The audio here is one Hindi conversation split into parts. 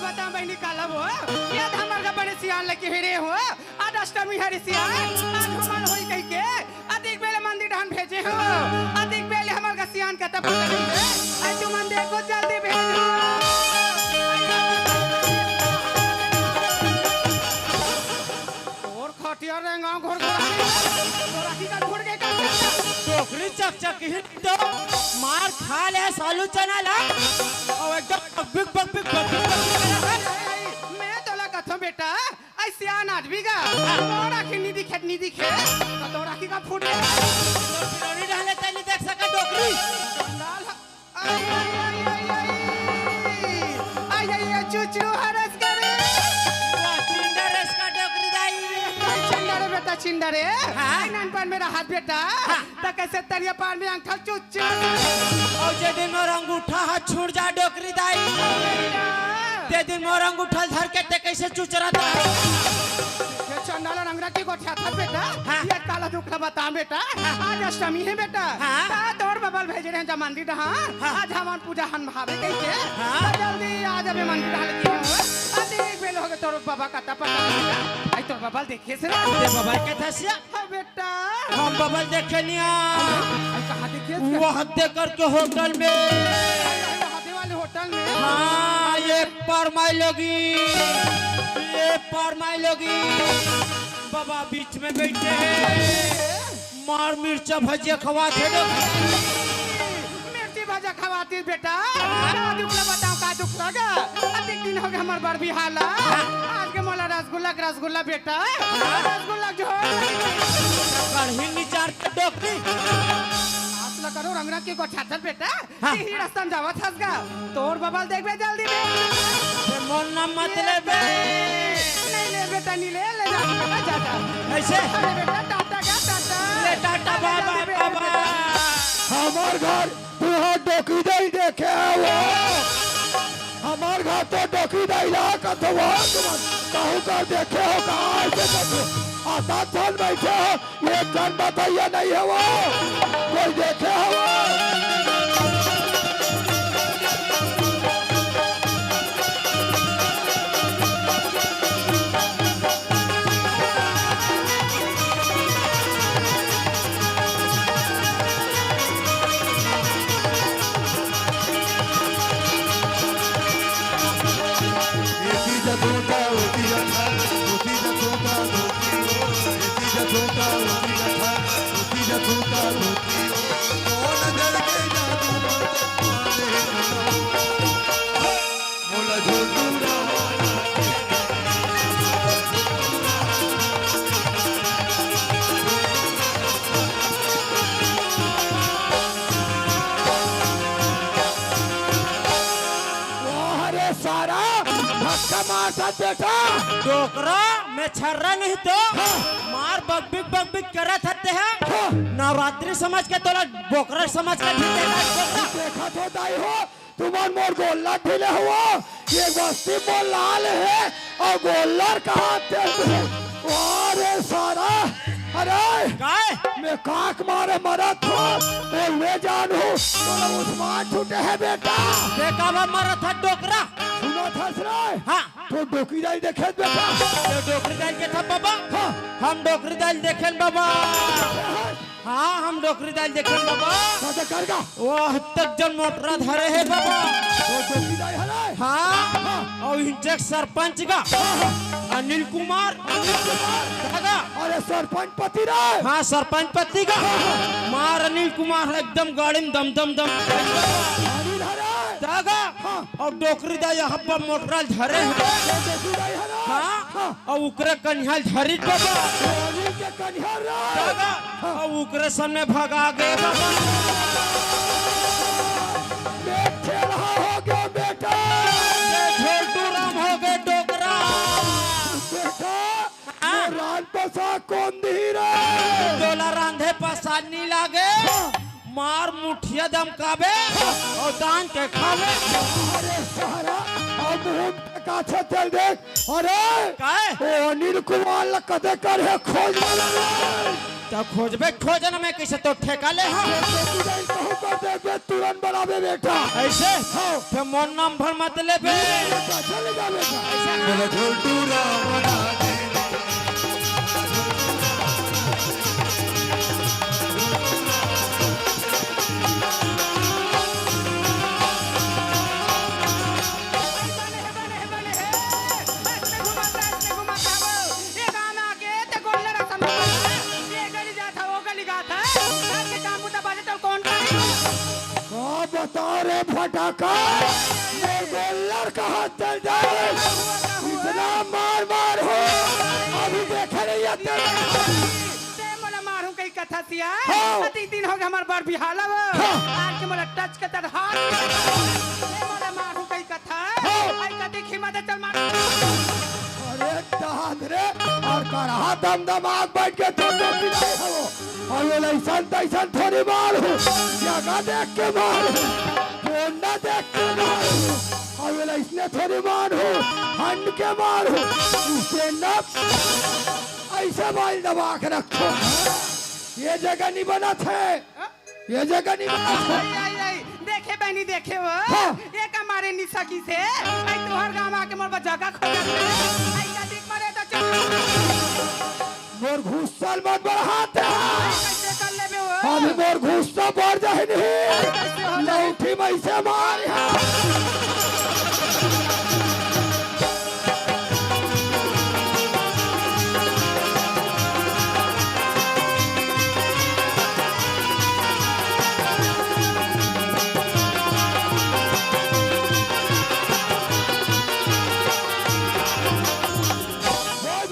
बता बहनी काला वो ये हमर का बड़े सियान लेके हेरे हो आज अष्टमी हरि सियान आज हमार होई कह के अधिक बेले मंदिर ढान भेजे हो अधिक बेले हमर का सियान का तब आई तू मंदिर को जल्दी भेजो और खटिया रेंगा घोर राखी का घोड़ के टोकरी चकचक हिट दो मार खा ले सालू चना ला और एकदम बिग बग बिग बग मैं तोला कथो बेटा आई सियान आदमी का और राखी नी दिखे तो राखी का फूट फिरोनी डाले तनी देख सका टोकरी आई चुचू हरस करे चिंडरस का टोकरी दाई चिंडरे बेटा चिंडरे आई नान पर मेरा हाथ बेटा तो कैसे तरिया पार में अंकल चुचू और जे दिन मोर अंगूठा हाथ छूट जा टोकरी दाई ते दिन मोर अंगूठा धर के ते कैसे चुचरा था चंडाला रंगरा की गोठा था बेटा ये काला दुखड़ा बता बेटा आज अष्टमी है बेटा तोर बबल भेजे रहे मंदिर आज हमार पूजा हन भावे कैसे जल्दी आज अबे मंदिर डाल के अधिक बेल हो गए तोर बाबा का पता आई तोर बबल देखे से ते बबल के थसिया बेटा हम बबल देखे निया कहां देखे वो हत्या करके होटल में हाथी वाले होटल में हाँ ये परमाई लोगी बाबा बीच में बैठे मार मिर्चा भजिया खवाते मिर्ची भजा खवाती बेटा दुखला बताओ का दुख लगा अधिक दिन हो गए हमार बार भी हाला आज के मोला रसगुल्ला बेटा रसगुल्ला जो कढ़ी निचार के डोकरी आसला करो रंगरा की गोठा बेटा ही रास्ता में जावत हसगा तोर बबल देखबे जल्दी में मन ना मत ले बेटा नी ले जा बेटा जा ऐसे अरे बेटा टाटा ले टाटा बाबा हमार घर तू डोकी दे देखे वो हमार घर तो डोकी दे ला कथवा कहू कर देखे हो कार से कथो आता चल बैठे हो ये जन बताइए नहीं है वो कोई देखे हो बेटा डोकरा में छर्रा नहीं तो मार बग बिग करत हते है नवरात्रि समझ के तोला बोकरा समझ के देखा तो दाई हो तुम्हार मोर गोल्ला ढीले हुआ ये बस्ती मोर लाल है और गोल्लर कहाँ थे अरे सारा अरे काय मैं काक मारे मरा था और मैं जानू तो उस्मान छूटे है बेटा देखा बा मरा था डोकरा सुनो था सराय हाँ तो डोकी दाई देखे बेटा तो डोकरी दाल के था बाबा हाँ हम डोकरी दाल देखें बाबा हाँ हम डोकरी दाल देखें बाबा कैसे करगा वो तक जन मोटरा धरे है बाबा तो डोकी दाई है ना हाँ और इंचक सरपंच का अनिल कुमार दादा अरे सरपंच पति राय हाँ सरपंच पति का मार अनिल कुमार एकदम गाड़ी में दम दम दम अनिल हराय दादा और डोकरी दा यहाँ पर मोटरा धरे है डोकी दाई है ना हाँ और उकरे कन्हल धरी बाबा अनिल के कन्हर राय दादा और उकरे सामने भागा गए बाबा मैं खेल हो गया बेटा छोटू राम हो गए डोकरा बेटा रान पसा कौन धीरे डोला रांधे पसानी लागे मार मुठिया दम काबे और दान के खावे अरे सहारा अब हम काछे चल देख अरे काय ओ अनिल कुमार ल कदे कर है खोज वाला तो खोजबे खोजन में कैसे तो ठेका ले हाँ डोकी दाई कहूँ कर देखबे तुरंत बनाबे बेटा ऐसे हाँ तो मोर नाम भर मत ले बे बेटा चले जा बेटा मेरा छोटू राम राजे का बता रे फटाका मेरे गोल्लर कहाँ चल जाए इतना मार मार हो अभी देखे नहीं आते मारू कई कथा सिया हाँ। अति दिन हो गए हमार बार बिहाला वो आज के मोला टच के तर हाथ मोला मारू कई कथा आई कति खिमा दे चल मार अरे दाद रे और करहा दम दमाग बैठ के तो डोकी नहीं हो और ये लैसन तैसन थोड़ी मार हो जगह देख के मार हो कोंडा देख के मार हो और ये लैसने थोड़ी मार हो हंड के मार हो उससे न ऐसे बाल दबा के रखो ये जगह नहीं बना थे ये जगह नहीं बना थे आई आई देखे बहनी देखे वो हाँ। एक हमारे निशा की से आई तोहर गांव आके मोर जगह खो आई कति मरे तो चल मोर घुसल मत बढ़ाते हैं कैसे कर लेबे वो अभी मोर घुसता बढ़ जाए नहीं लौठी में से मार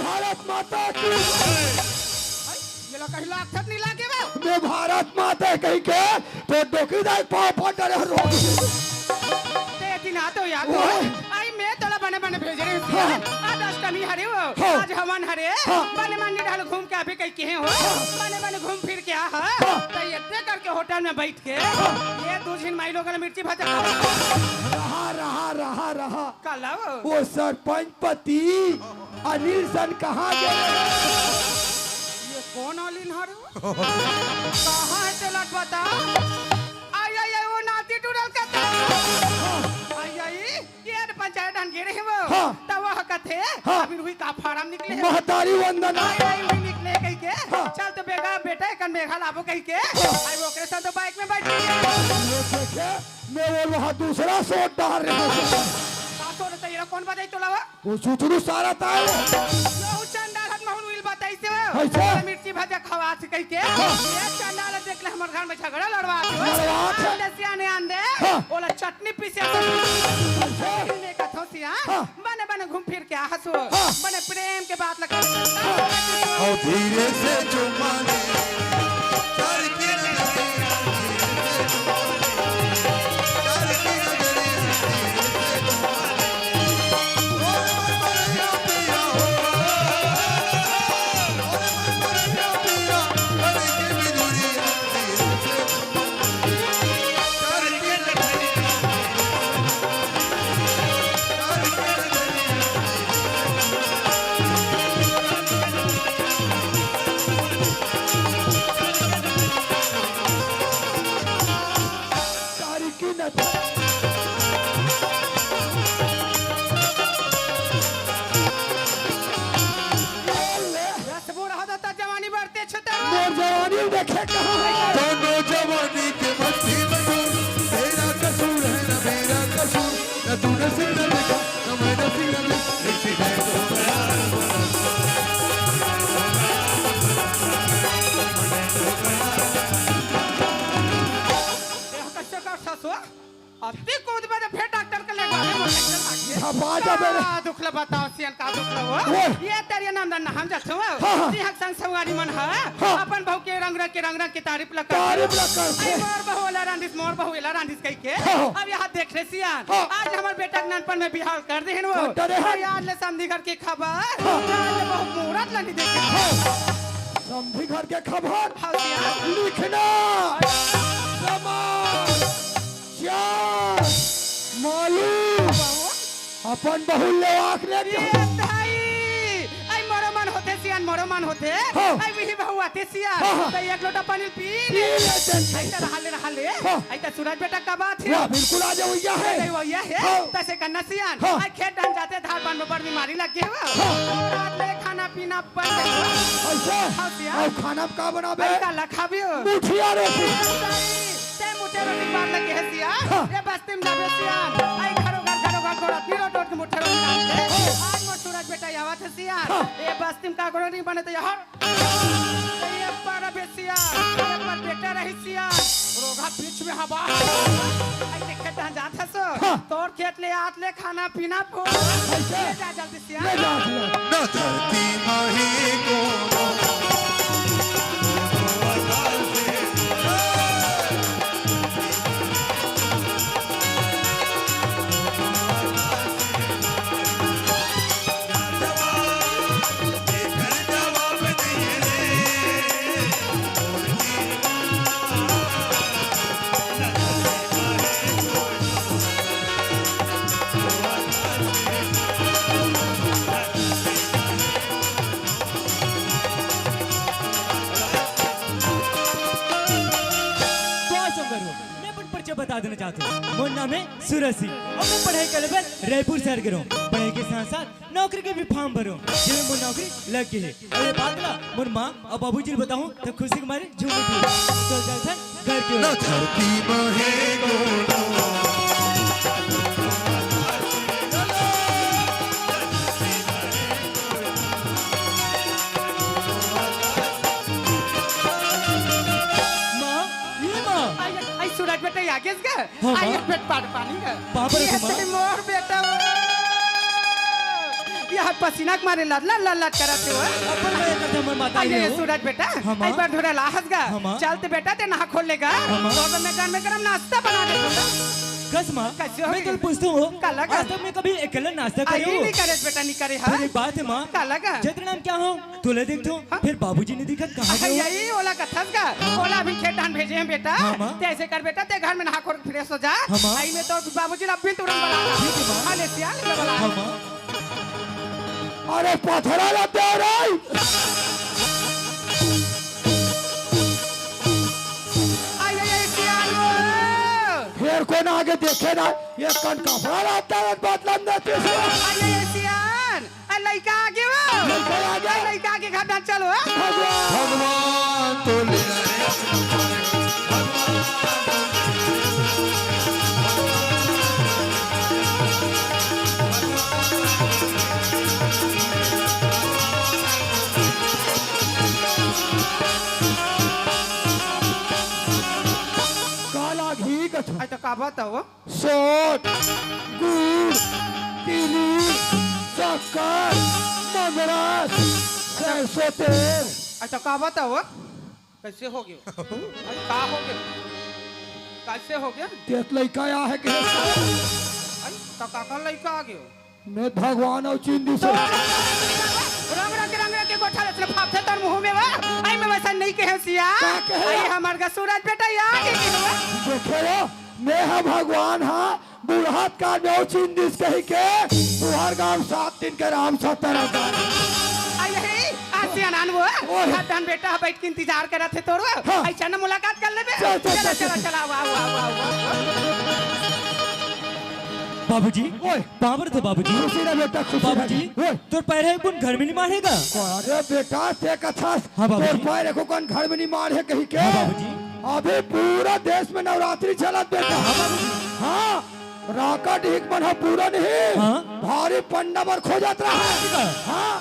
भारत माता की ये लोग कहीं लाख नहीं लागे वो मैं भारत माता कही के तो डोकी दाई पाँव फट रहे रोगी ते दिन आतो याद हो ओए। आई मैं तोला बने बने भेज रही हूँ हाँ। आज अष्टमी हरे हो हाँ। आज हवन हरे हाँ। बने मन ढाल घूम के अभी कहीं के हो बने बने घूम फिर के आ हाँ। तो ये करके होटल में बैठ के ये दो दिन माई लोगों ने मिर्ची भाजा रहा रहा रहा रहा कल वो सरपंच पति अनिल सन कहाँ गए ये कौन ऑलिन हरो कहाँ है ते लट बता आई आई आई वो नाती टूटल का आई आई ये पंचायत हन गिरे वो हाँ। तब वह कथे हाँ। अभी रुई का फार्म निकले हैं महतारी वंदना आई आई वही निकले कहीं के हाँ। चल तो बेगा बेटा कन मेघा लाबो कहीं के आई वो करे तो बाइक में बैठ गए ये देखे मैं वो वहाँ दूसरा सोट डाल रहा हूँ सासो ने तेरा कौन बताई तो लावा वो सुतरू सारा ताए यो चंडाल हत महल विल बताई से ऐसे? मिर्ची भाजा खवा से कहीं के ये चंडाल देख ले हमर घर में झगड़ा लड़वा लड़वा थे। ले सियाने आंदे हाँ। ओला चटनी पीसे ने कथो सिया हाँ। बने बने घूम फिर के हंसो हाँ। बने प्रेम के बात लगा और धीरे से चुमा ले चल के नजरिया चल के नजरिया पिया हो पिया चल के बिजुरिया चल के नजरिया चल के नजरिया तारी की नता रस बोर हदा जवानी बढ़ते छते मोर जवानी देखे कहाँ है दोनों जवानी के मस्ती में डूब तेरा कसूर है ना मेरा कसूर न तूने सिग्नल देखा न मैंने सिग्नल देखा एक्सीडेंट हो गया देह कष्ट कर ससो अति कूद बजे फिर डॉक्टर के ले गए मोटरसाइकिल आगे हाँ बाजा मेरे दुखला बताओ सियन का दुखला हो ओए। ये तेरे नाम दन हम जत हो हाँ। सिंह संग सवारी मन है हाँ। अपन बहु के रंग रंग की तारीफ लगा तारीफ लग करके। आई मोर बहु वाला रांधिस मोर बहु वाला रांधिस कह के हाँ। अब यहाँ देख रहे सियान हाँ। आज हमार बेटा के नानपन में बिहार कर दे वो डरे हैं। और यार ले संधि घर की खबर आज बहुत मुहूर्त लगी देखे समझी घर के खबर हाँ सियान लिखना समाज चार मालूम अपन बहुल्य आँख ले ये भाई आई मोर मन होते सियान मरो मन होते हाँ। आई भी बहु आते सियान हाँ। तो एक लोटा पानी पी पी लेते हैं। ऐसा रहा ले हाँ। ऐसा सूरज बेटा का बात है वाह बिल्कुल आ जाओ यह है नहीं वो ये है हाँ। तैसे करना सियान हाँ। आई खेत डाल जाते धार पान में बड़ बीमारी लग गई हो हाँ। रात में खाना पीना बंद है ऐसा हाँ सियान। और खाना का बनाबे ऐसा लखाबियो मुठिया रोटी ते मुठे रोटी बार लगे है सियान हाँ। ये बस्ती में जाबे सियान आई घरो घर कोड़ा तीनो टोट के मुठे रोटी डालते आज मोर सूरज बेटा आवत है सियान हाँ। ये बस्ती में का करो नहीं बने तो यार ये पर बेसिया ये पर बेटा रही सियान रोगा बीच में हवा आई खेत जात है सो हाँ। तोर खेत ले आत ले खाना पीना फो ऐसा? ले जा जल्दी ले सियान जा सियान। न धरती माही को तो संगर हो मैं अपन परिचय बता देना चाहता हूँ मोर नाम है सूरज सिंह और मैं पढ़ाई कर लेकर रायपुर शहर के रहूँ पढ़ाई के साथ साथ नौकरी के भी फॉर्म भरो जिसमें मोर नौकरी लग गई है और ये बात ना मोर माँ और बाबूजी ने बताऊँ तो खुशी के मारे झूम उठी चल जाता है घर की न ओर। धरती माही को माँ ये माँ आई सूरज बेटा आगे का हाँ, आई हाँ। पेट पाट पानी का बाबर ये कुमार। तेरी मोर बेटा यह पसीना के मारे लड़ लड़ करते हो अपन मैं करता मोर माता आई ये ये हो सूरज बेटा हाँ, माँ। आई बार थोड़ा लाहस गा हाँ, माँ। चलते बेटा ते नहा खोल लेगा माँ। तो मैं घर में गरम नाश्ता बना दे दूंगा कस माँ कैसे हो मैं गई? कल पूछता हूँ काला का? आज तक मैं कभी अकेला नाश्ता आई करी नहीं हूँ करे बेटा नहीं करे फिर हां एक बात है माँ काला का जत्र नाम क्या हो तुले देखतो हाँ। फिर बाबूजी ने देखा कहाँ गए हो? यही ओला कथस का ओला भी खेत धान भेजे हैं बेटा हाँ, माँ। ते ऐसे कर बेटा ते घर में नहा खोल फ्रेश हो जा हाँ, माँ। आई में तो बाबूजी अब भी तुरंत बना ठीक है, माँ। हां ले सियाल ले बना हाँ माँ अरे पथरा लगते हो रे आई आई सियाल फिर को ना आगे देखे ना ये कन कपड़ा लगता है बदलम देते हो आई सियाल आई लइका आगे वो लइका आगे? आई लइका आगे घर डाल चलो भगवान भगवान तो ले काला घी कथा आई तो का बताओ सोट गुड़ चीनी शक्कर मगरस सरसों तेल आई तो का बताओ कैसे हो गया आई का हो गया कैसे हो गया तेत लइका आ है कि आई तो का लइका आ गया मैं भगवान और चिंदी से रंग के गोठा ले फाफे तर मुंह में वा आई में वैसा नहीं कहे सिया का कहे? आई हमार का सूरज बेटा यार के हुआ देखे हो मैं है भगवान हाँ बुढ़ात का नौ चिंदी कही के तुहार गांव 7 दिन के राम 70 आई है आसियान आन वो ओए। खातन बेटा बैठ के इंतजार करत थे तोरो हाँ। आई चल मुलाकात कर लेबे चल, चल, चला चल, चला चल। चला वाह बाबूजी ओए। बाबर तो बाबूजी खुशी ना बेटा खुशी बाबूजी ओए तोर पैर है कौन घर में नहीं मारेगा अरे बेटा ते कथा हाँ, बाबूजी। तोर पाए देखो कौन घर में नहीं मार है कहीं के हाँ, बाबूजी। अभी पूरा देश में नवरात्रि चलत बेटा हाँ राका ढीक बना पूरा नहीं हाँ। भारी पंडावर खो जाता है हाँ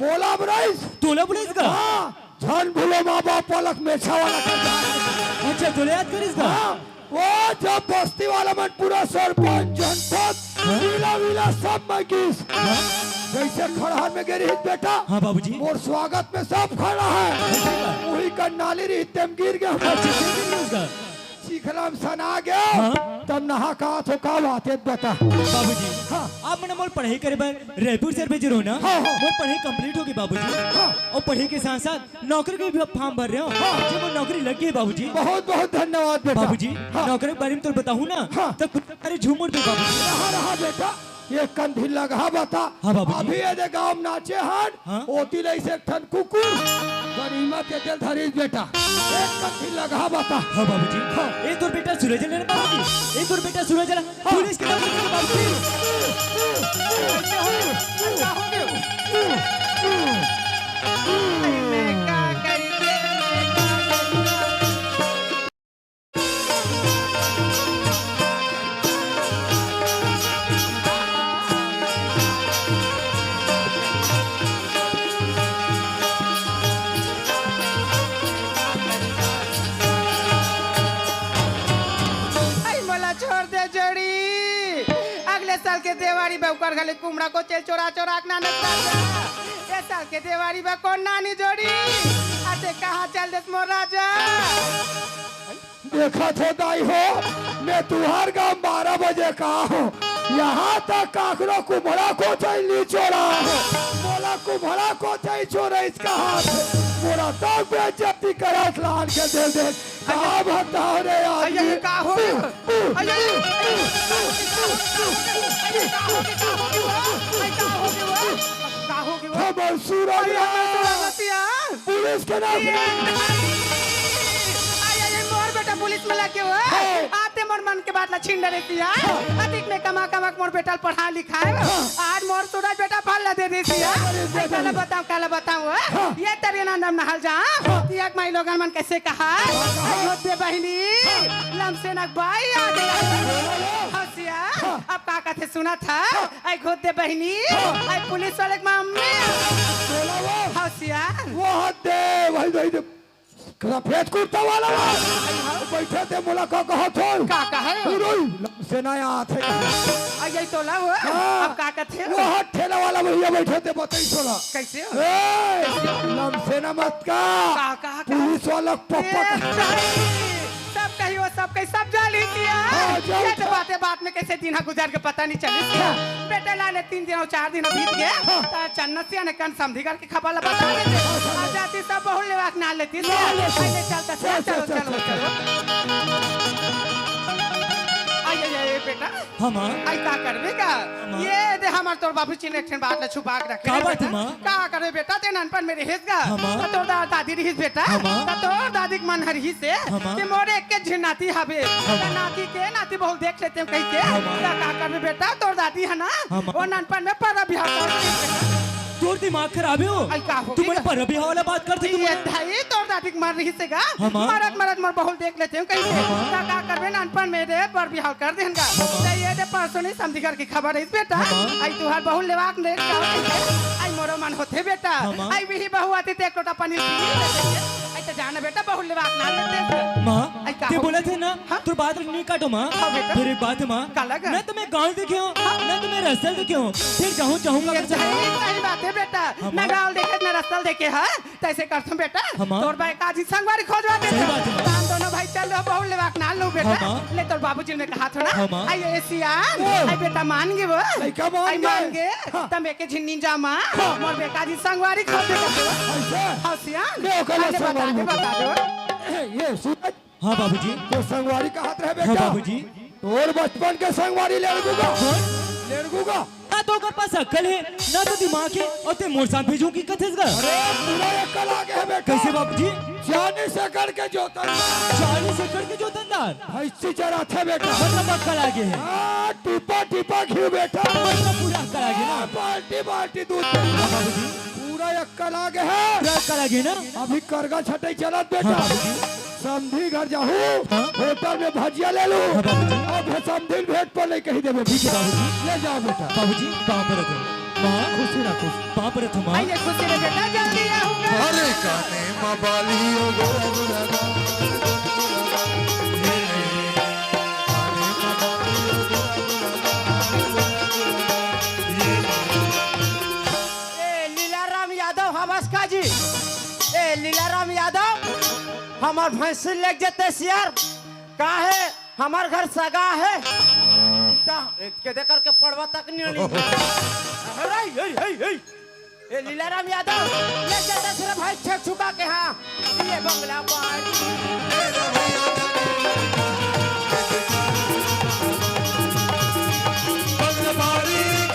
मोला बराइस तोला पुलिस का हाँ झन भूलो माँ बाप पलक में वाला कर जा अच्छा तोले याद करिस का हाँ वो जब बस्ती वाला मन पूरा सरपंच जनपद विला विला सब में किस जैसे खड़हर में गिरी हित बेटा हाँ बाबूजी और स्वागत में सब खड़ा है वही का नाली रही तेम गिर गया उसका सीखला में सना गया हाँ। तब नहा का तो का बात है बता बाबूजी हाँ। आप मैंने मोर पढ़ाई करे बार रायपुर शहर भेज रहे हो ना हाँ, हाँ। मोर पढ़ाई कंप्लीट होगी बाबूजी हाँ। और पढ़ाई के साथ साथ नौकरी के भी फॉर्म भर रहे हो हाँ। जब वो नौकरी लग गई बाबूजी बहुत बहुत धन्यवाद बेटा बाबूजी हाँ। नौकरी के बारे में तो बताऊँ ना हाँ। तब अरे झूम उठ दो बाबूजी रहा रहा बेटा ये कंधी लगा बता। हाँ, बाबूजी। अभी ये दे गांव में नाचे हन हाँ। ओती ले से एक ठन कुकुर गनीमत के दिल धरीज बेटा एक कंधी लगा बता। हाँ बाबूजी हाँ। एक और बेटा सूरज ले बाबूजी एक और बेटा सूरज ला पुलिस के नाम से बाबूजी मैं क्या करूं आई मला छोड़ दे जोड़ी अगले साल के देवारी बा उकर गले कुमड़ा को चल चोरा चोरा के ना नचा ये साल के देवारी बा कौन नानी जोड़ी आते कहाँ चल देस मोर राजा देखा थे दाई हो मैं तुहार गांव 12 बजे का हूँ यहाँ तक काकरो कुम्हड़ा को चाहिए चोरा हो बोला कुम्हड़ा को चाहिए चोरा इसका हाथ मोरा तक बेइज्जती करत लान के दे कहाँ बताओ रे अయ్యో आदमी का हो अయ్యో का हो गया हमर सूरज बतिया पुलिस के नाम मोर बेटा पुलिस में लगे हो आते मोर मन के बात ला छीन रही थी अधिक में कमा कमा मोर बेटा पढ़ा लिखा है आज मोर सूरज बेटा फल ला दे दी थी काला बताऊं ये तेरे ना नाम नहल जा एक माई लोगन मन कैसे कहा होते बहनी लमसे नक बाई आ गया हसिया अब का कहते सुना था आई खुद दे बहनी आई पुलिस वाले की मम्मी हसिया वो दे वही वही सफेद कुर्ता वाला बैठे थे मुलाकात कहा थो का कहे से नया आते आई तो ला वो अब का कहते वो हाथ ठेला वाला भैया बैठे थे बताई सोला कैसे हो लमसे न मत का का पुलिस वाला पप्पा सब कहियो सब कहीं सब जाली दिया जाली ये तो बात में कैसे दिन गुजार के पता नहीं चली दिया बेटे लाले 3 दिन और 4 दिन बीत गए ता चन्नसिया ने कन समझीगर के खबर बता देते आ जाती सब बहुल लेवाक ना लेती पहले चलता चलो आई बेटा हाँ माँ आई का करबे का ये दे हमार तोर बाबू चिने एक बात ला छुपा के रखे का बात है माँ? का करे बेटा ते ननपन मेरे हेस गा हाँ माँ? तोर दादी रहिस बेटा हाँ माँ? तोर दादी के मन हरही से हाँ माँ? कि मोरे एक के झिनाती हबे नाती के नाती बहुत देख लेते हैं कहीं के हाँ माँ? का करबे बेटा तोर दादी है ना हाँ माँ? वो ननपन में पर बिहार कर दी तोर दिमाग खराब है आई का हो तुम गया? पर अभी वाला बात करते तुम ये धाई तोर दादी के मर रही से गा हाँ माँ? मरद मोर बहुत देख लेते हैं कहीं के हाँ माँ? का करबे ननपन मेरे पर बिहार कर देंगा तो ये दे परसों नहीं समझीगर की खबर है बेटा हाँ माँ? आई तुहार बहु लेवाक ने आई मोरो मन होते बेटा हाँ माँ? आई भी बहु आती ते एक लोटा पनीर पी आई तो जाना बेटा बहु लेवाक ना लेते माँ आई का ते हो बोले गया? थे ना हाँ? तू बात नहीं काटो माँ हाँ बेटा। फिर एक बात है माँ का लगा? मैं तुम्हें गाँव देखे हूँ मैं तुम्हें रसल देखे हूँ फिर जाऊँ चाहूँगा ये सही बात है बेटा हाँ ना माँ? गाँव देखे ना रसल देखे है तैसे करता हूँ बेटा हाँ माँ? तोर भाई काजी संगवारी खोजवा दे सही बात है माँ। हम दोनों भाई चल रहे बहु लेवाक ना लो बेटा हाँ माँ? ले तोर बाबूजी ने कहा था हाँ ना माँ? आई एसियान आई बेटा मान गे वो लइका मान आई गए। मान गे तब एके झिन्नी जामा मोर बेकाजी संगवारी खोज दे ऐसे हसियान ले ओकरा अरे बता संगवारी दे में। बता दे ये सूरज हाँ बाबूजी तो संगवारी का हाथ रहे हाँ बेटा बाबूजी तोर बचपन के संगवारी लेड़गूगा ना तो कर पास अक्ल है ना तो दिमाग है और ते मोर साथ भेजूं की कथेस गा अरे पूरा एक कल आगे है बेटा कैसे बाबूजी 40 एकड़ के जोतन 40 एकड़ के जोतनदार भैंसी चरा थे बेटा मतलब अक्ल आगे है हाँ, टिपा टिपा घी बेटा मतलब पूरा अक्ल आगे ना बाल्टी बाल्टी दूध हाँ बाबूजी पूरा एक कल आगे है पूरा अक्ल आगे ना अभी करगा छटाई चलत हाँ बेटा बाबूजी समधी घर जाहू हाँ? होटल में भजिया ले लू हाँ बाबूजी अब समधी भेंट पर नहीं कही देवे ठीक है बाबूजी ले जाओ बेटा बाबूजी कहाँ पर रखो माँ खुशी रखो कहाँ पर रखो माँ आई ये खुशी रे बेटा जल्दी आऊंगा अरे काने मबालियों गोलगा ए लीलाराम यादव हवस्का जी ए लीलाराम यादव हमार भैंसी लेके जते सियार का है हमार घर सगा है के देकर के पड़वा तक नहीं ए लीलाराम यादव ले जते सिर्फ भाई छेक छुका के हाँ ये बंगला बाड़ी बंगला बाड़ी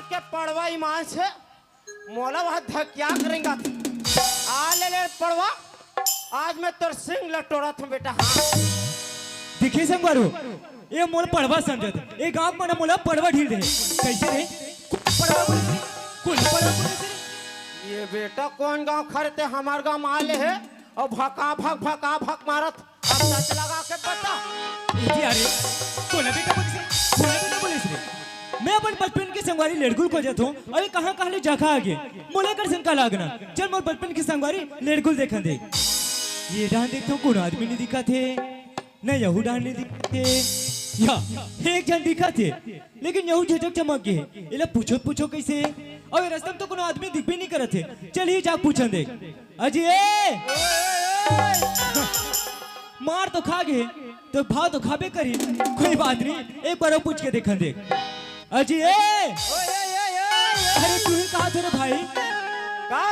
मार के पड़वा ईमान से मोला वह धक्या करेंगा आ ले पड़वा आज मैं तोर सिंह लटोरा था बेटा हाँ देखिए संगवारो ये मोल पड़वा समझत ये गांव में मोला पड़वा ढील रहे कैसे रे पड़वा बोले रे? कौन पड़वा बोले रे? ये बेटा कौन गांव खरते हमार गांव आले है और भका भक मारत अब सच लगा के बता जी अरे कोला बेटा बोले से कोला बेटा बोले से मैं अपन बचपन के संगवारी लड़कुल को जाता हूँ अरे कहाँ ले जगह आगे मोले कर संका लागना चल मोर बचपन की संगवारी लड़कुल देखन दे ये डांस देखता हूँ कौन आदमी नहीं दिखा थे न यहू डांस नहीं दिखा थे या एक जन दिखा थे लेकिन यहू झटक चमक गए इला पूछो कैसे और रास्ते में तो कोनो आदमी दिख भी नहीं करे थे चलिए जा पूछन दे अजी मार तो खा गए तो भाव तो खाबे करी कोई बात नहीं एक बार और पूछ के देखन दे अजी अरे तू ही कहा थे रे भाई का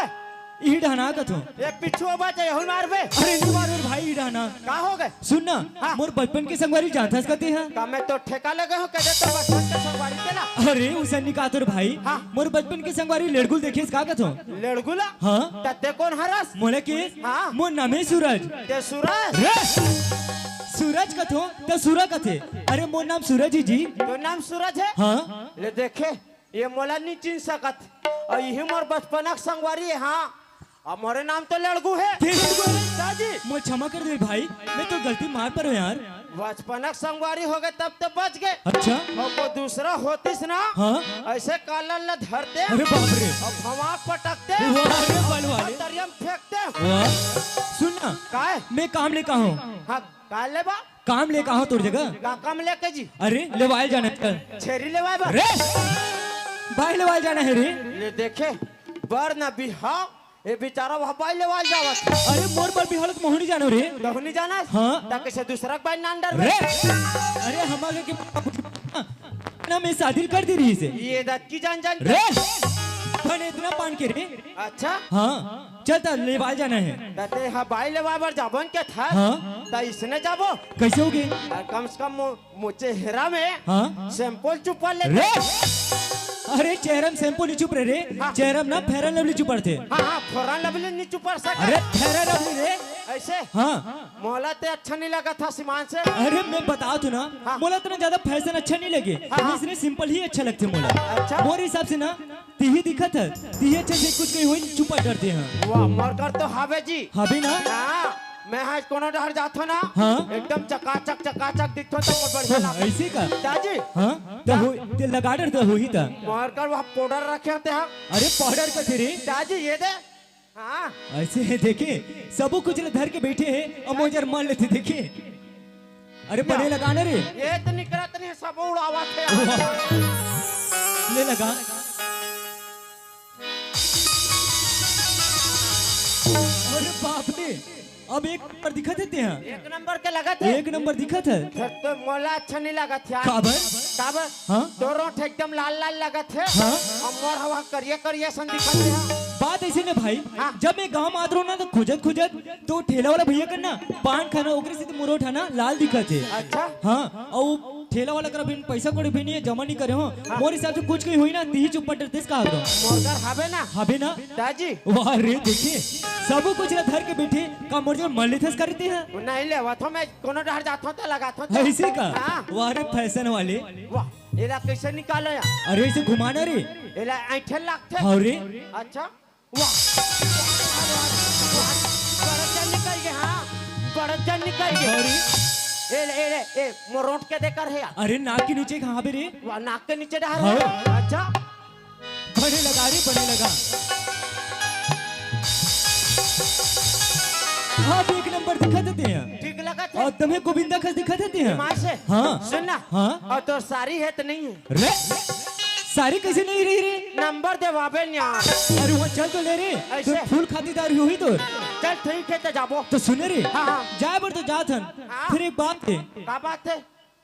ई ढाना का तो ये पिछुआ बात है मार बे अरे नहीं मार रे भाई ई ढाना का हो गए सुन ना हाँ। मोर बचपन के संगवारी जानथस कहते हैं का मैं तो ठेका लगे हो कहते तो बचपन के संगवारी के ना अरे उसन नहीं कहा रे भाई हाँ। मोर बचपन के संगवारी लड़कुल देखिस का कथो लड़गुला हाँ तते कौन हरस मोले के हाँ। मोर नाम है सूरज ते सूरज रे सूरज कथो तो सूरज कथे अरे मोर नाम सूरज ही जी तो नाम सूरज है हाँ ले देखे ये मोला नहीं चिन सकत और यही मोर बचपन के संगवारी है हाँ अब मोरे नाम तो लड़गू है दादी मोर क्षमा कर दे भाई मैं तो गलती मार पर हूँ यार बचपन के संगवारी हो गए तब तो बच गए अच्छा और कोई दूसरा होतीस ना हाँ ऐसे काला ल धरते अरे बाप रे और भवा पटकते वाह रे बल और वाले तरियम फेंकते वाह सुन ना काय मैं काम लेका हूँ हाँ का लेबा काम लेका हूँ तोर जगह का कम लेके जी अरे लेवाल जाना है छेरी लेवा बा रे भाई लेवाल जाना है रे ले देखे बर ना बिहाव ये बेचारा वहाँ बाई लेवाल जावत अरे मोर पर भी हालत मोहनी जानो रे दहुनी जाना हाँ। ताकि से दूसरा बाई नान डर रे अरे हमारे के ना मैं शादी कर दी रही से ये दत की जान रे बने इतना पान के रे अच्छा हाँ चलता लेवाल जाना है तते हाँ बाई लेवा बर जाबन के था हाँ। ता इसने जाबो कैसे होगे और कम से कम मुझे हेरा में हाँ सैंपल चुपा ले रे अरे चेहरम शैम्पू नहीं चुप रे हाँ। चेहरम ना फेरन लवली चुपर थे हाँ हाँ फौरन लबले नहीं चुप सका अरे फेरन लवली रे ऐसे हाँ मोहल्ला ते अच्छा नहीं लगा था सीमान से अरे मैं बता तू ना हाँ। मोला इतना ज्यादा फैशन अच्छा नहीं लगे हाँ। इसने सिंपल ही अच्छा लगते मोला अच्छा। मोरे हिसाब से ना तीही दिखत है तीही अच्छा से कुछ कहीं हुई चुपा डरते हैं वाह मरकर तो हावे जी हाँ भी ना हाँ मैं आज कोनो डर जातो ना हाँ। एकदम चकाचक दिखतो तो बहुत बढ़िया ना ऐसे का दादी हाँ तो हो ते लगा डर तो हो ही था मरकर वहाँ पाउडर रखे होते हैं अरे पाउडर का थे रे दादी ये दे हाँ ऐसे है देखे सबो कुछ धर के बैठे हैं और मोजर मान लेते देखे अरे बड़े लगाना रे ये तो निकलत नहीं सब उड़ावा थे ले लगा अरे बाप रे अब एक नंबर दिखा देते हैं एक नंबर के लगा थे एक नंबर दिखा था फिर तो मोला अच्छा नहीं लगा था काबर काबर हाँ दोनों एकदम लाल लगा थे हाँ। और मोर हवा करिए सन दिखते हैं बात ऐसे ना भाई हाँ। जब मैं गांव में आता हूँ ना तो खुजत तो ठेला वाला भैया करना पान खाना ओकरे से मुरो उठाना लाल दिखा थे अच्छा हाँ और ठेला वाला कर बिन पैसा कोड़ी भी नहीं है जमा नहीं करे हो मोर हिसाब से कुछ कहीं हुई ना तीही चुप पटर देश का दो मोरकर हवे ना हबे ना दादी वाह रे देखिए सब कुछ ना धर के बैठे का मोर जो मल्लीथस करते हैं वो नहीं ले तो मैं कोनो डर जाता तो लगाता तो ऐसे का हाँ। वाह रे फैशन वाले वाह एला कैसे निकालो या अरे ऐसे घुमाना रे एला ऐठे लगते हाँ रे अच्छा वाह बड़जन निकल गए हाँ बड़जन निकल गए अरे ए मोरोट के देकर है अरे नाक के नीचे कहाँ पे रे वाह नाक के नीचे डर हाँ। अच्छा बड़े लगा रे बड़े लगा आप एक नंबर दिखा देते हैं ठीक लगा और तुम्हें गोविंदा खस दिखा देते हैं मार से हाँ सुनना हाँ और तो सारी है तो नहीं है रे सारी कैसे नहीं रही रे नंबर दे वाबे न्यार अरे वो चल तो ले रे तो ऐसे? फूल खातीदार हुई तो चल ठीक है तो जाबो तो सुने रे हाँ, हाँ। जाए बर तो जात हन हाँ। फिर एक बात है का बात है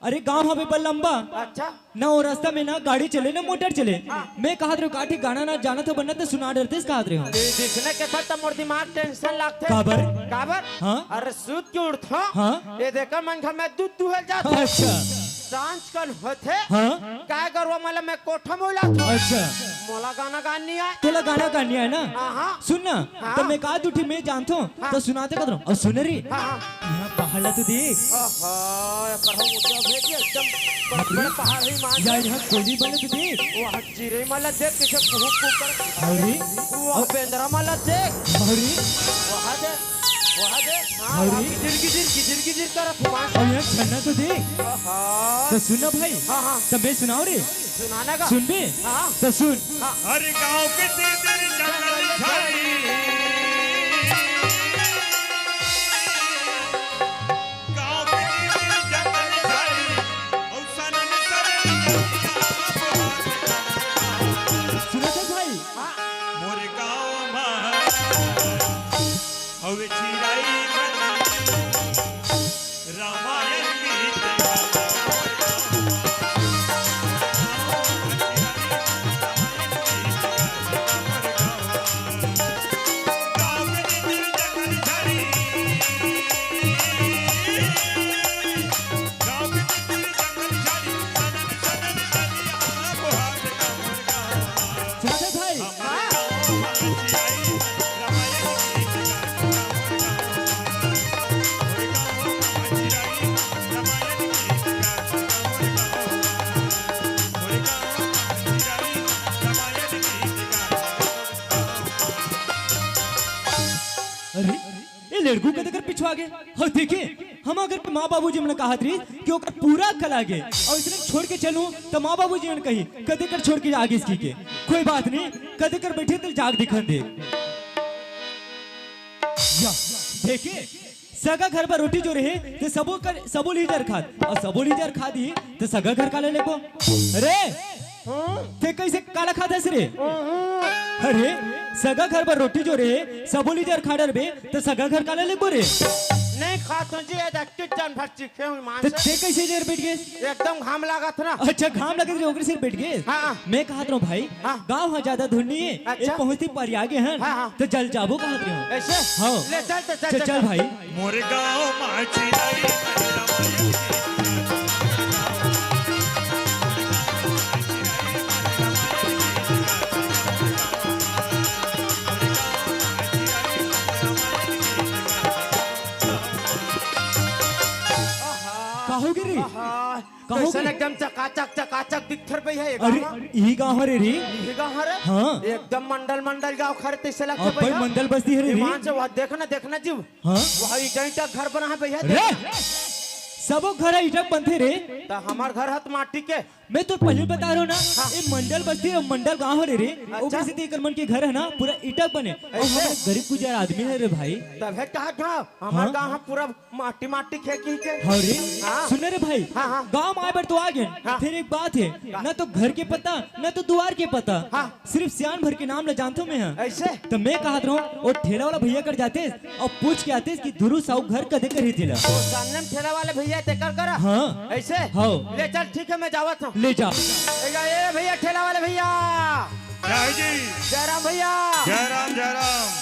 अरे गांव हवे पर लंबा अच्छा ना वो रास्ता में ना गाड़ी चले ना मोटर चले मैं कहा रहे काठी गाना ना जाना तो बनना तो सुना डरते कहा रहे हो दिखने के साथ तो मोर दिमाग टेंशन लगते काबर? काबर हाँ। अरे सूत क्यों उठो हाँ। ये देखकर मन घर में दूध दुहल जाता अच्छा डांस कन होते हाँ काय करवा मला मैं कोठा मोला अच्छा मोला गाना गानी है तोला गाना गानी है ना हाँ सुन ना हाँ। तो मैं कहा उठी मैं जानता हूँ तो सुनाते कदरों और सुन रही हाँ यहाँ पहाड़ तो देख हाँ करहो ऊंचा भेज एकदम बड़ा पहाड़ ही मान यार यहाँ कोयली वाले तो देख वहाँ चिरे मला देख किसे कुहू कर अरे वहाँ बेंद्रा मला देख अरे वहाँ दे हाँ अरे। वहाँ गिजिर कर फुमान और यहाँ छन्ना तो देख हाँ तो सुनना भाई हाँ हाँ तो मैं सुनाओ रे सुनाने का सुन बे हाँ तो सुन हर गांव के तेरे जंगल झाड़ी गांव के तेरे जंगल झाड़ी और सनन सुना था भाई मोरे गांव में हवे चिराई रामायण गीत सुना था भाई अरे ये लड़कू कदे कर पिछवा गए और देखिए हम अगर माँ बाबू जी ने कहा थी कि ओकर पूरा कल आगे और इसने छोड़ के चलूं तो माँ बाबू जी ने कही कदे कर छोड़ के आगे इसकी के कोई बात नहीं कदे कर बैठे तो जाग दिखन दे या देखिए सगा घर पर रोटी जो रहे तो सबो लीटर खाद और सबो लीटर खाद ही तो सगा घर काले लेको अरे ते कैसे काला खाता रे अरे सगा घर पर रोटी जो रहे सबो लीटर खाडर बे तो सगा घर काले लेको रे नहीं खातो जी ये देखते जान भर चिखे हुई मान तो से ते कैसे देर बैठ गए एकदम घाम लागत ना अच्छा घाम लगे जो ओकरे सिर बैठ गए हाँ। मैं कहत रहा हूँ भाई हाँ। गांव ज्यादा धुन नहीं है अच्छा। एक पहुंचती पर आगे हैं हाँ, हाँ। तो जल जाबो कहत रहा हूँ ऐसे हाँ। ले चल चल चल भाई मोरे गांव में चिराई रामायण कहोगे रे हाँ कहोगे? कैसे एकदम चकाचक दिखर पे है ये अरे गाँव यही गाँव है रे ये गाँव है रे? हाँ। एकदम मंडल गाँव खरे तैसे लगते अब भाई मंडल बस्ती है रे ईमान से वहाँ देखना जीव हाँ वहाँ ईटा घर बना है भैया रे सबो घर इटक बनते रे तो हमार घर है माटी के मैं तो पहले बता रहा हूँ ना ये मंडल बस्ती और मंडल गाँव है रे ऊपर से देख मन के घर है ना पूरा ईटक बने और हमारे गरीब गुजार आदमी है रे भाई तब है कहा गाँव हमार हाँ। गाँव है पूरा माटी खेकी के हाँ रे हाँ। सुन रे भाई हाँ, हाँ। गांव में आए बार तो आ गए हाँ। फिर एक बात है ना तो घर के पता ना तो द्वार के पता हाँ। सिर्फ सियान भर के नाम ले जानता हूँ मैं यहाँ ऐसे तो मैं कहा रहा हूँ और ठेला वाला भैया कर जाते और पूछ के आते कि धुरु साहु घर कदे कर ही ठेला तो सामने में ठेला वाले भैया तेकर करा हाँ ऐसे हाँ। ले चल ठीक है मैं जावत हूँ ले जा ए भैया ठेला वाले भैया जय जी जयराम भैया जय राम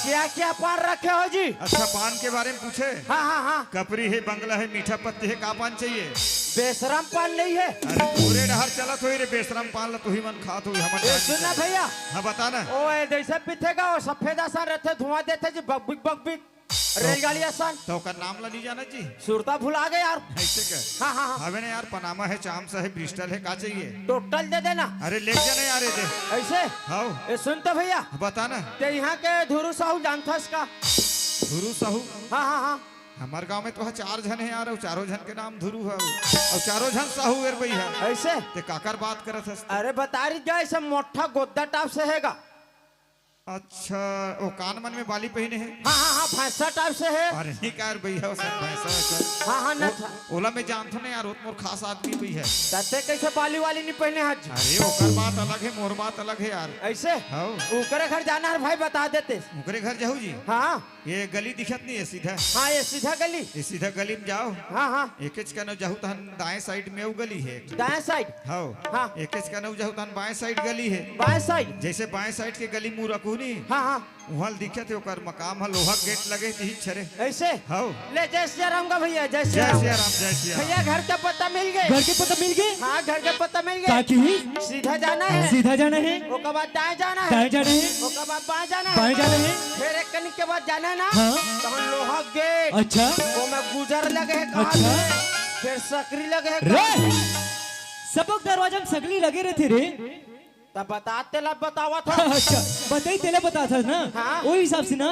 क्या क्या पान रखे हो जी अच्छा पान के बारे में पूछे हाँ कपरी है बंगला है मीठा पत्ती है का पान चाहिए बेशरम पान नहीं है अरे पूरे डहर चला तो रे बेशरम पान ला तू ही मन खा तो हमर ए, सुनना भैया हाँ बता ना ओ ए, जैसे पीतेगा वो सफेद आसान रहते धुआं देते जी बग रेलगाड़ी आसान तो का नाम ला नहीं जाना जी सुरता भुला गए यार ऐसे क्या हाँ हवे ना यार पनामा है चामसा है ब्रिस्टल है का चाहिए टोटल दे देना अरे ले जाने यार ये दे ऐसे हाँ ए सुनते भैया बता ना ते यहाँ के धुरु साहू जानता इसका धुरु साहू हाँ हमारे गांव में तो है 4 जन है यार और चारों जन के नाम धुरु है और चारों जन साहू एर भाई है ऐसे ते काकर बात करत है अरे बता रही जाए सब मोटा गोद्दा टाप से हैगा अच्छा वो कान मन में बाली पहने हैं हाँ भैंसा टाइप से है अरे नहीं कार भैया वो सब भैंसा वैसा हाँ न था ओला में जानतो ना यार मोर खास आदमी भी है तते कैसे बाली वाली नहीं पहने हज अरे ओकर बात अलग है मोर बात अलग है यार ऐसे हाँ ऊकरे घर जाना है भाई बता देते ओकरे घर जाऊ जी हाँ ये गली दिखत नहीं है सीधा हाँ ये सीधा गली ये सीधा गली में जाओ हाँ एकेच का न जाऊ तहन दाएं साइड में वो गली है दाएं साइड हाँ हाँ। एकेच का न जाऊ तहन बाएं साइड गली है बाएं साइड जैसे बाएं साइड के गली मुंह रखू देखूनी हाँ हाँ वहाँ दिखे थे ओकर मकाम है लोहा गेट लगे थी छरे ऐसे हाउ ले जय श्री राम का भैया जय श्री जय राम सिया राम जय सिया राम। भैया घर का पता मिल गए घर के पता मिल गए हाँ घर का पता मिल का गया की सीधा जाना है सीधा जाना है उसके बाद दाएं जाना है दाएं जाना है उसके बाद बाएं जाना है बाएं जाना है फिर एक कनिक के बाद जाना है ना हाँ। तो हम लोहा गेट अच्छा वो में गुजर लगे है कहाँ अच्छा। से, फिर सकरी लगे है रे कहाँ से। सबक दरवाजा में सगली लगे रहते रे तब बताते ला बतावा था अच्छा बताई तेला बता था ना हाँ। वही हिसाब से ना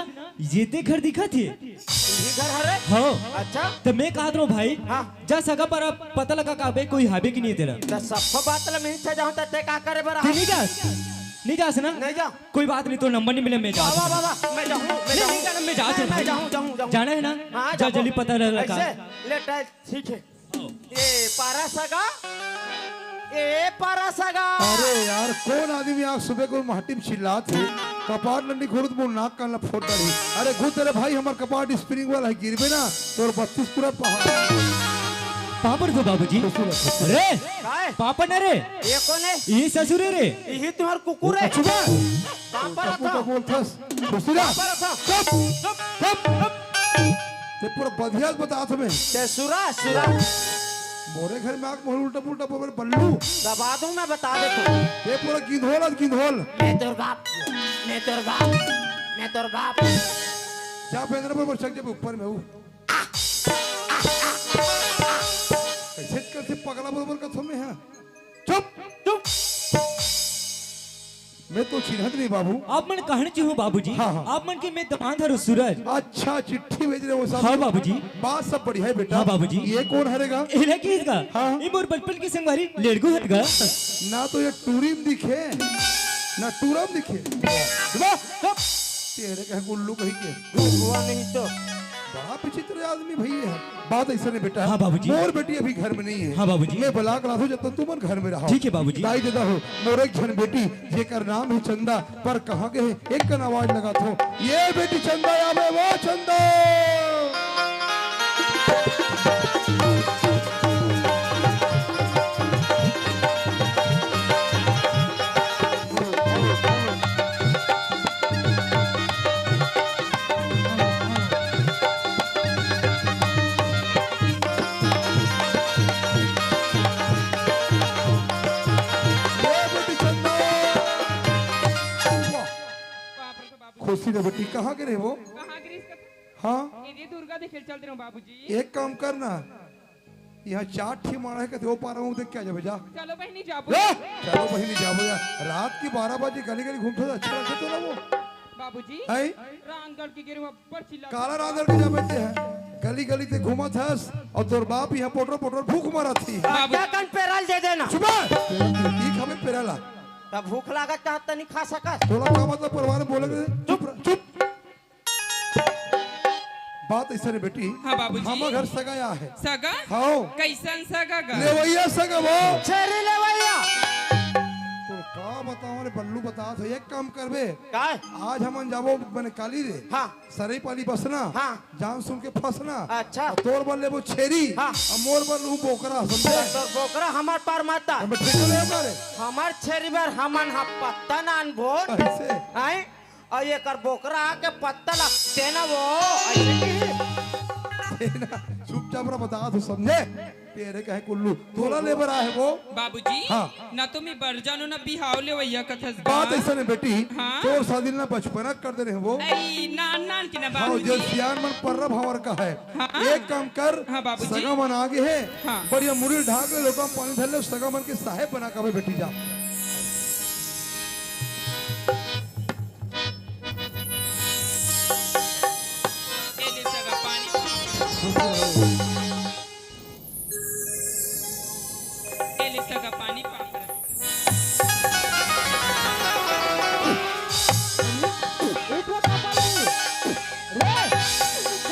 ये ते घर दिखा थे यही घर है रे? हाँ अच्छा तो मैं कहा रहा भाई हाँ। जा सगा पर पता लगा का बे कोई हाबे की नहीं तेरा तो सब बात ला मैं से जाऊं तो का करे बरा नहीं जा नहीं जा ना नहीं जा कोई बात नहीं तो नंबर नहीं मिले मैं जा वाह वाह वाह मैं जाऊं नहीं जाना मैं जा मैं जाऊं जाना है ना हाँ, जा जाओ। जल्दी पता लगा ऐसे ले टाइल ठीक है ये पारा सगा ए पारा सगा अरे यार कौन आदमी आज सुबह को माटी में चिल्लात है कपाट लंडी खोलत मोर नाक कान ला फोड़ डाली अरे घुस तेरे भाई हमार कपाट स्प्रिंग वाला है गिरबे ना तोर 32 पूरा पहाड़ पापड़ दो बाबूजी रे काय पापड़ न रे ये कौन है ये ससुर है रे यही तुम्हार कुकुर है चुप कहां पर तू था तो बोलथस खुशीरा पर था ते पूरा बधिया बता तुम्हें ते सुरा सुरा मोरे घर में आग मोर उल्टा पुल्टा पवर बल्लू दबा दूं मैं बता दे तू ते पूरा गिंधोल मैं तेरे बाप मैं तेरे बाप मैं तेरे बाप क्या पेंद्र पर वर्षक जब ऊपर में हूँ कैसे करते पगला बरोबर कथों में है चुप चुप मैं तो चिन्हत नहीं बाबू आप मन कहने चाहिए बाबूजी हाँ, हाँ। आप मन के मैं दमान था सूरज अच्छा चिट्ठी भेज रहे हो सब हाँ बाबूजी बात सब बढ़िया है बेटा हाँ बाबूजी। ये कौन हरेगा इला की इसका हाँ। ये मोर बचपन की संगवारी लेड़गू हटगा ना तो ये टूरिम दिखे ना टूरम दिखे तेरे कहे गुल्लू कही के हुआ नहीं तो बड़ा विचित्र आदमी भैया है बात ऐसा नहीं बेटा हाँ बाबूजी। मोर बेटी अभी घर में नहीं है हाँ बाबूजी। मैं बला करा दो जब तक तुम घर में रहो ठीक है बाबूजी। दाई देता हो मोर एक जन बेटी जेकर नाम है चंदा पर कहाँ के है एक कन आवाज लगा थो ये बेटी चंदा आवे वो चंदा ये बेटी चंदा वाह, खुशी ने बेटी कहाँ के रहे वो कहाँ गिरीश का हाँ ये दुर्गा देखे चलते रहो बाबूजी एक काम करना यहाँ चार ठी मारा है कहते हो पा रहा हूँ देख क्या जाबे जा चलो बहनी जाबो चलो बहिनी जाबो जा रात की 12 बजे गली गली घूमते तो अच्छा लगता तो ना वो बाबूजी है रानगढ़ की गिरवा पर चिल्ला काला रांदर के जाबे ते है गली गली ते घूमा थस और तोर बाप यहाँ पोटर पोटर भूख मारा थी क्या कन पेराल दे देना सुबह ठीक हमें पेराला तब भूख लागत चाहत नहीं खा सकत तोला का मतलब परिवार बोले चुप चुप बात ऐसा नहीं बेटी हाँ बाबूजी। हमारा घर सगाया है सगा हाँ कैसन सगा गा लेवैया सगा वो छेरी ले भैया तो का बताओ रे बल्लू बता तो एक काम करबे काय आज हम जाबो मैंने काली रे हाँ सरे पाली बसना हाँ। जान सुन के फसना अच्छा और तोर बल ले वो छेरी हाँ। और मोर बल वो बोकरा समझे तो बोकरा हमार पार माता हम ठीक ले हमारे हमार छेरी बार हमन हा पत्ता नान भोर ऐसे हैं और ये कर बोकरा के पत्ता लगते ना वो ऐसे की ना चुपचाप रहा बता तो समझे तेरे कहे कुल्लू तोला लेबर है वो बाबूजी हाँ। ना तुम बर जानो ना बिहाव ले वैया कथस बात ऐसा नहीं बेटी हाँ। तोर शादी ना बचपना कर दे रहे हैं वो ऐ नान नान की ना हाँ जो बाबूजी सियान मन पर्रा भावर का है हाँ। एक काम कर हाँ, बाबूजी। सगा मन आगे है हाँ। बढ़िया मुड़ी ढाक ले लोगों पानी धर ले सगा मन के साहेब बना के बेटी जा ए ले सगा पानी ए ले सगा पानी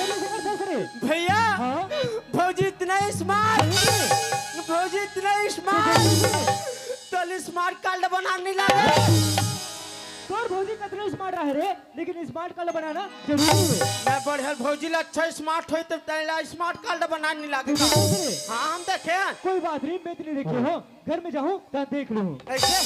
भैया भौजी इतना स्मार्ट भौजी इतना स्मार्ट तो स्मार्ट कार्ड बनाने लगे तोर भौजी कितने स्मार्ट रहे रे लेकिन स्मार्ट कार्ड बनाना जरूरी है मैं बढ़िया भौजी ला अच्छा स्मार्ट होई तो तेरा स्मार्ट कार्ड बनाने लगे हाँ हम देखे कोई बात नहीं मैं इतनी देखे हो घर में जाऊँ तो देख लो ऐसे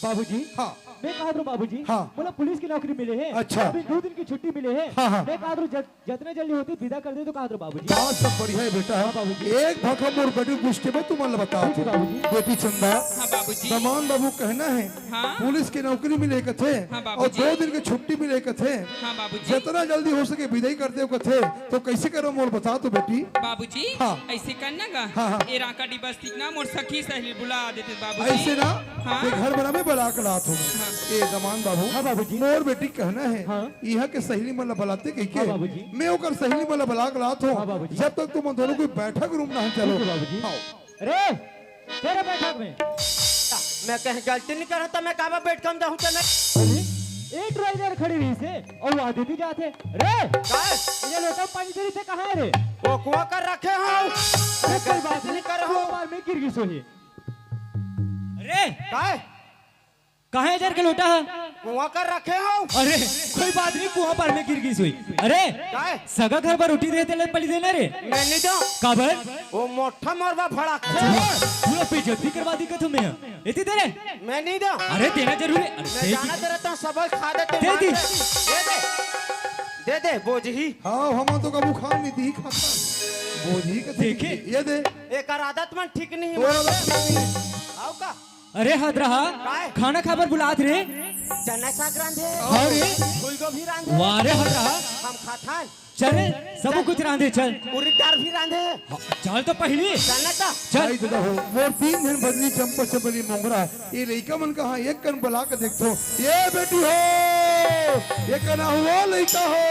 बाबूजी हाँ मैं कहा था बाबूजी हाँ। बोला पुलिस की नौकरी मिले है अच्छा। अभी 2 दिन की छुट्टी मिले है हाँ, हाँ। मैं कहा था जितना जल्दी होती विदा कर दे तो कहा था बाबूजी बात सब बढ़िया है बेटा। बाबूजी। एक भखम और बेटी पूछते में तुम बताओ जी, बाबूजी। बेटी चंदा हाँ बाबूजी। समान बाबू कहना है हाँ। पुलिस की नौकरी मिले कथे हाँ, और बाबूजी। 2 दिन की छुट्टी मिले कथे हाँ बाबूजी। जितना जल्दी हो सके विदाई कर दे कथे तो कैसे करो मोर बता तो बेटी। बाबूजी हाँ। ऐसे करना गा हाँ, हाँ। ए राका डी बस्ती ना मोर सखी सहेली बुला देते बाबूजी। ऐसे ना हाँ। ये घर बना में बला के लात हो ए दमान बाबू। हाँ, बाबूजी। मोर बेटी कहना है हाँ। यह के सहेली मला बुलाते कह हाँ, के बाबूजी। मैं ओकर सहेली मला बुला के लात हाँ, हो बाबूजी। जब तक तुम दोनों कोई बैठक रूम ना चलो। ठीक है, बाबूजी। आओ। अरे तेरे बैठक में मैं कहीं गलती नहीं कर रहा था मैं कहा बैठ कम जाऊँ तो मैं अरे, एक ड्राइवर खड़ी रही से और वो आदित्य जाते रे काय ये लोटा पानी दे रही थे कहाँ है रे वो कुआ कर रखे हो मैं कोई बात नहीं कर रहा हूँ बार में गिर गई सोही अरे काय कहाँ है इधर के लोटा है कुआ कर रखे हो अरे कोई बात नहीं कुआं पर में गिर गई सोई अरे काय सगा घर पर रोटी देते ले पली देना रे मैं नहीं दूँ काबर वो मोटा मरवा भड़क पूरा बेइज्जती करवा दी का तुम्हें इतनी देर है? मैं नहीं दूँ अरे देना जरूरी है। मैं अरे जाना तेरा तो सब खा देते दे दी। दे दे बोझ ही हाँ हम तो कबू खान नहीं थी खाता बोझी के देखे? ये दे एक आदत मन ठीक नहीं तोरा है लग नहीं। आओ का अरे हद रहा काय? खाना खाबर बुलात रे चना साग रांधे अरे फूल गोभी रांधे वारे हद रहा हम खाथान चल सब कुछ रांधे चल पूरी दाल भी रांधे चल तो पहली चना का चल आई दादा हो मोर 3 दिन बदली चंपा से बली मोंगरा ये लइका मन कहा एक कन बुला के देखतो ये बेटी हो ये कना हुआ लइका हो